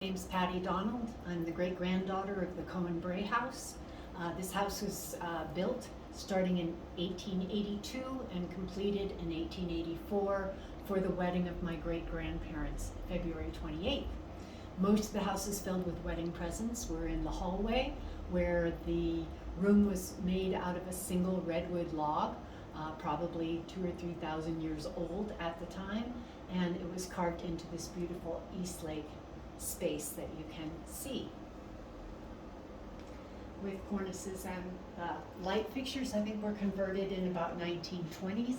My name's Patty Donald. I'm the great-granddaughter of the Cohen Bray house. This house was built starting in 1882 and completed in 1884 for the wedding of my great-grandparents, February 28th. Most of the house is filled with wedding presents. We're in the hallway where the room was made out of a single redwood log, probably 2,000 or 3,000 years old at the time, and it was carved into this beautiful Eastlake space that you can see. With cornices and light fixtures, I think were converted in about 1920s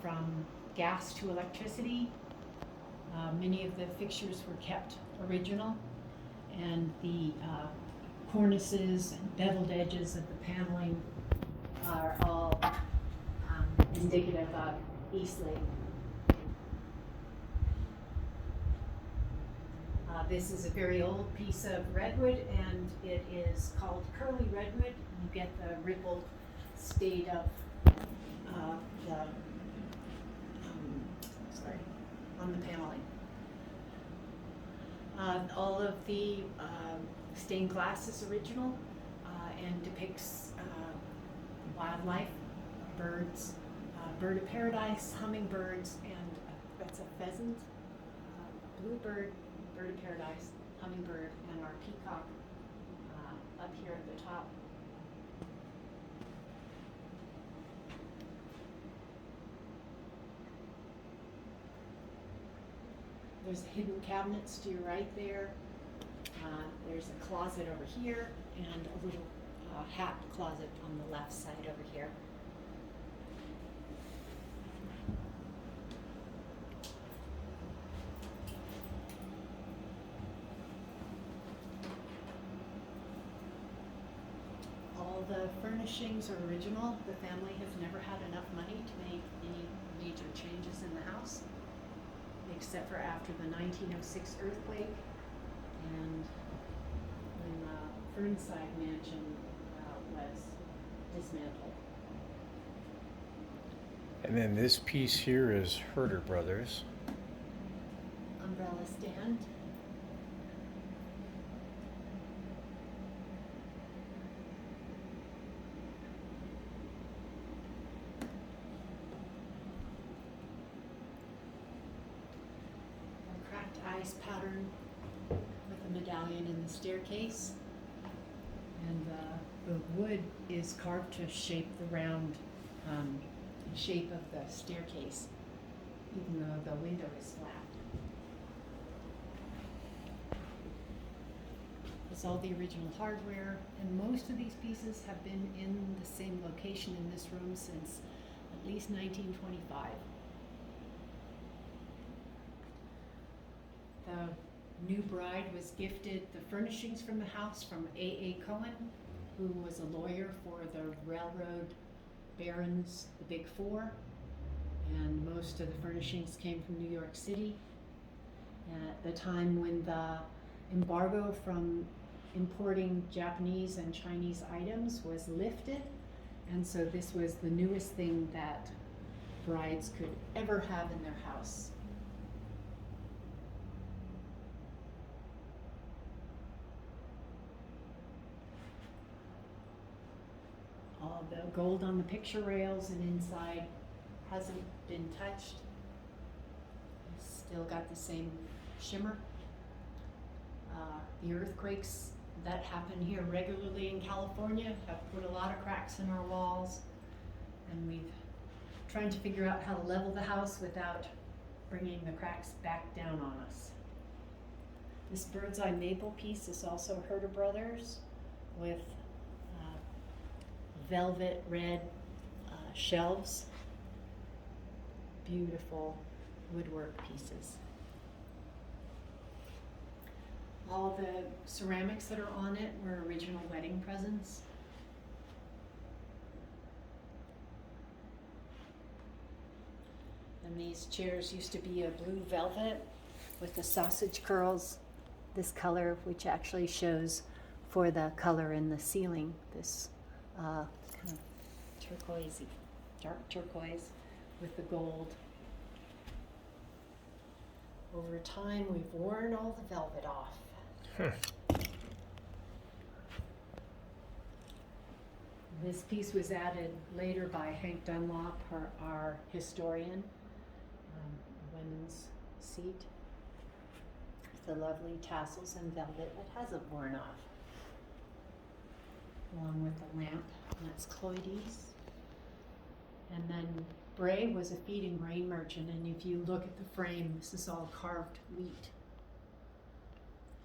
from gas to electricity. Many of the fixtures were kept original, and the cornices and beveled edges of the paneling are all indicative of Eastlake. This is a very old piece of redwood, and it is called curly redwood. You get the rippled state of on the paneling. All of the stained glass is original and depicts wildlife, birds, bird of paradise, hummingbirds, and that's a pheasant, bluebird, bird of paradise, hummingbird, and our peacock up here at the top. There's hidden cabinets to your right there. There's a closet over here and a little hat closet on the left side over here. All the furnishings are original. The family has never had enough money to make any major changes in the house, except for after the 1906 earthquake and when the Fernside mansion was dismantled. And then this piece here is Herder Brothers. Umbrella stand. A cracked ice pattern with a medallion in the staircase. And the wood is carved to shape the round shape of the staircase, even though the window is flat. It's all the original hardware, and most of these pieces have been in the same location in this room since at least 1925. The new bride was gifted the furnishings from the house from A.A. Cohen, who was a lawyer for the railroad barons, the Big Four, and most of the furnishings came from New York City. And at the time when the embargo from importing Japanese and Chinese items was lifted, and so this was the newest thing that brides could ever have in their house. All the gold on the picture rails and inside hasn't been touched. It's still got the same shimmer. The earthquakes that happen here regularly in California have put a lot of cracks in our walls, and we've trying to figure out how to level the house without bringing the cracks back down on us. This bird's eye maple piece is also Herder Brothers with velvet red shelves. Beautiful woodwork pieces. All the ceramics that are on it were original wedding presents. And these chairs used to be a blue velvet with the sausage curls, this color, which actually shows for the color in the ceiling, this kind of turquoisey, dark turquoise with the gold. Over time, we've worn all the velvet off. This piece was added later by Hank Dunlop, our historian, a women's seat. The lovely tassels and velvet that hasn't worn off. Along with the lamp, and that's Cloydie's. And then Bray was a feed and grain merchant, and if you look at the frame, this is all carved wheat.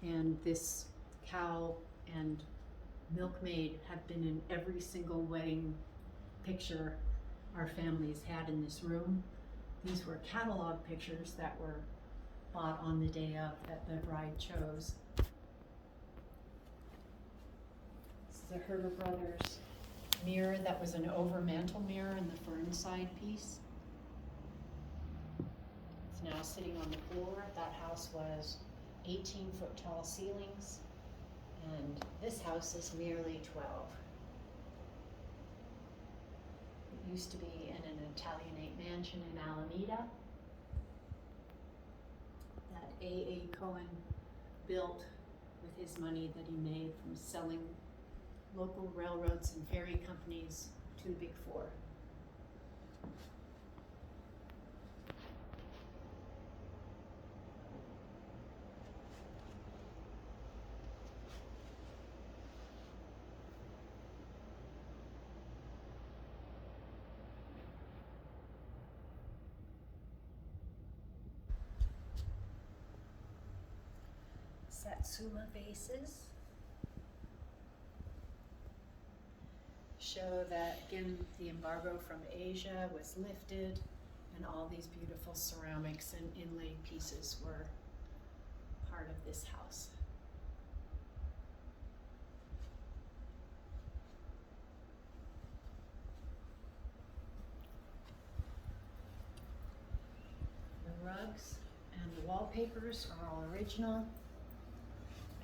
And this cow and milkmaid have been in every single wedding picture our families had in this room. These were catalog pictures that were bought on the day of that the bride chose. This is a Herder Brothers mirror that was an over mantel mirror in the fern side piece. It's now sitting on the floor. That house was 18-foot tall ceilings, and this house is merely 12. It used to be in an Italianate mansion in Alameda that A.A. Cohen built with his money that he made from selling local railroads and ferry companies to the Big Four. Satsuma vases show that, again, the embargo from Asia was lifted, and all these beautiful ceramics and inlaid pieces were part of this house. The rugs and the wallpapers are all original,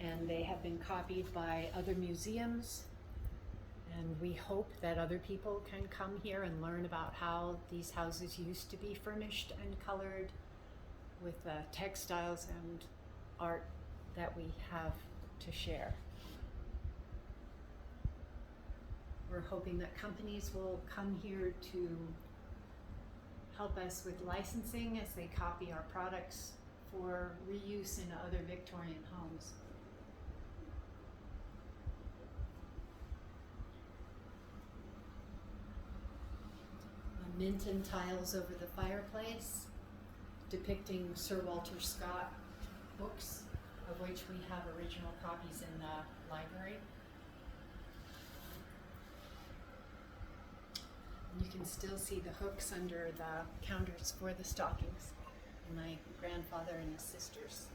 and they have been copied by other museums. And we hope that other people can come here and learn about how these houses used to be furnished and colored with textiles and art that we have to share. We're hoping that companies will come here to help us with licensing as they copy our products for reuse in other Victorian homes. Minton tiles over the fireplace depicting Sir Walter Scott books, of which we have original copies in the library. And you can still see the hooks under the counters for the stockings. My grandfather and his sisters.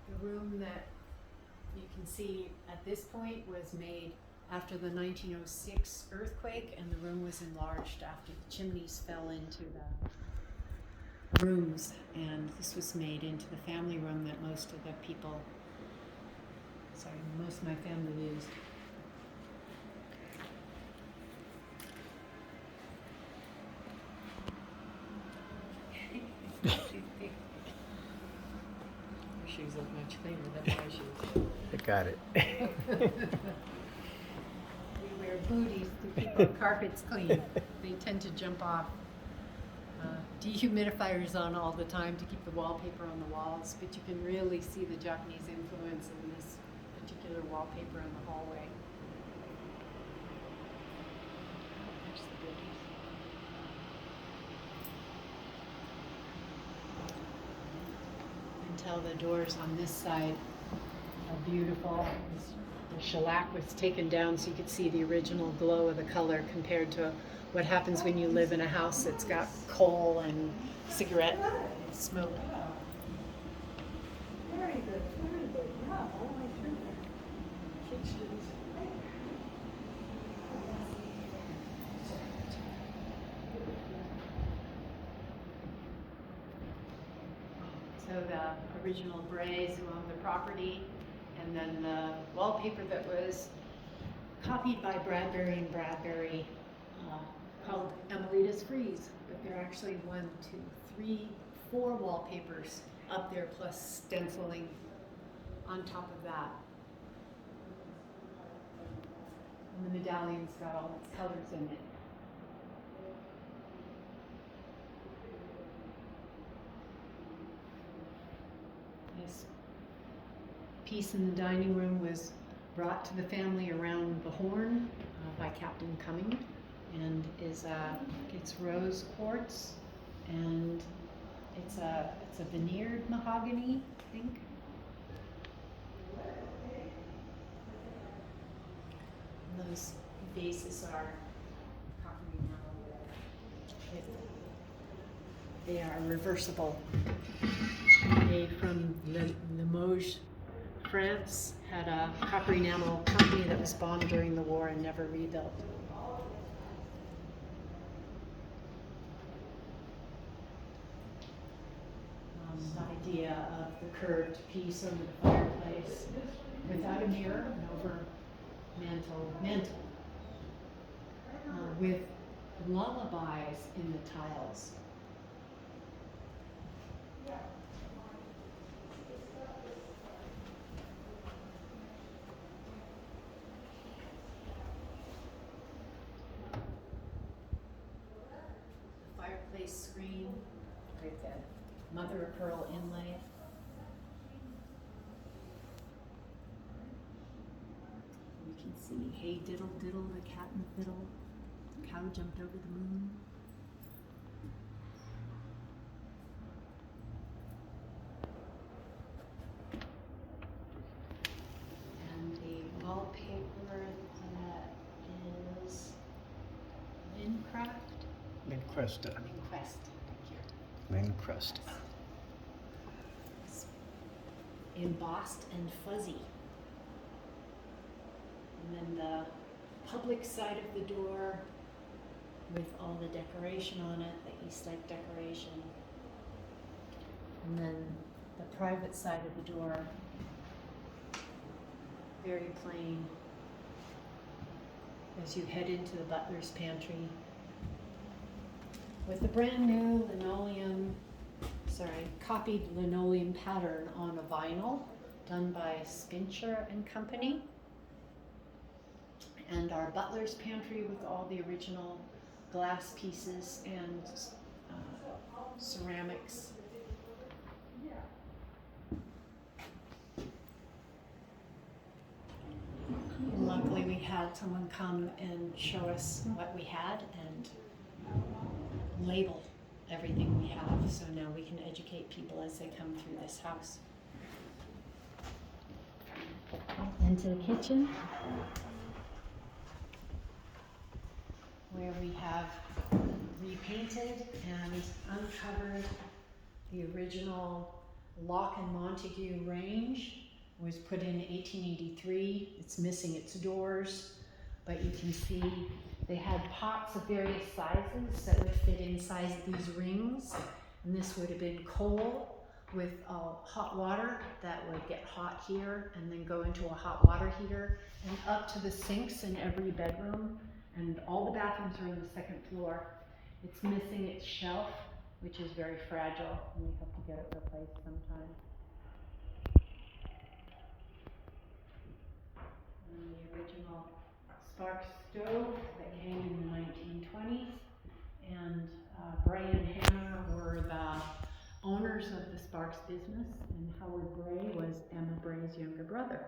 The room that you can see at this point was made after the 1906 earthquake, and the room was enlarged after the chimneys fell into the rooms, and this was made into the family room that most of my family used. Shoes look much cleaner than my shoes. I got it. We wear booties to keep our carpets clean. They tend to jump off. Dehumidifiers on all the time to keep the wallpaper on the walls, but you can really see the Japanese influence in this particular wallpaper in the hallway. There's the booties. Until the doors on this side are beautiful. The shellac was taken down so you could see the original glow of the color compared to what happens when you live in a house that's got coal and cigarette smoke. Very good, yeah, all the way through there. Fixtures. So the original Brays who owned the property, and then the wallpaper that was copied by Bradbury and Bradbury, called Emelita's Freeze. But there are actually 1, 2, 3, 4 wallpapers up there, plus stenciling on top of that. And the medallion's got all its colors in it. This piece in the dining room was brought to the family around the horn by Captain Cumming, and is it's rose quartz, and it's a veneered mahogany, I think. And those vases are coppery now. They are reversible. They from Limoges, France, had a copper enamel company that was bombed during the war and never rebuilt. The idea of the curved piece over the fireplace without a mirror, and over mantle, with lullabies in the tiles. Fireplace screen with the mother of pearl inlay. You can see, hey diddle diddle, the cat and the fiddle, cow jumped over the moon. And the wallpaper that is Lincraft. Lincresta. Lincrest, thank you. Lincresta. It's embossed and fuzzy. And then the public side of the door with all the decoration on it, the East-like decoration. And then the private side of the door, very plain. As you head into the butler's pantry, with the brand new copied linoleum pattern on a vinyl done by Spincher and Company. And our butler's pantry with all the original glass pieces and ceramics. And luckily we had someone come and show us what we had and label everything we have, so now we can educate people as they come through this house. Into the kitchen, where we have repainted and uncovered the original Lock and Montague range. It was put in 1883. It's missing its doors, but you can see they had pots of various sizes that would fit inside these rings. And this would have been coal with hot water that would get hot here and then go into a hot water heater and up to the sinks in every bedroom. And all the bathrooms are on the second floor. It's missing its shelf, which is very fragile, and we have to get it replaced sometime. And the original spark stove that came in the 1920s, and Bray and Hannah were the owners of the Sparks business, and Howard Bray was Emma Bray's younger brother.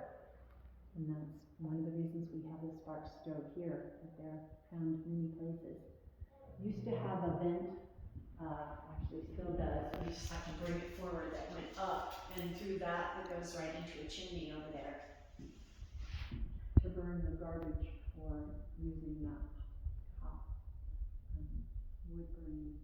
And that's one of the reasons we have the spark stove here, that they're found many places. Used to have a vent, actually still does, we just have to bring it forward, that went up, and through that, it goes right into a chimney over there to burn the garbage for using that hot wood burning.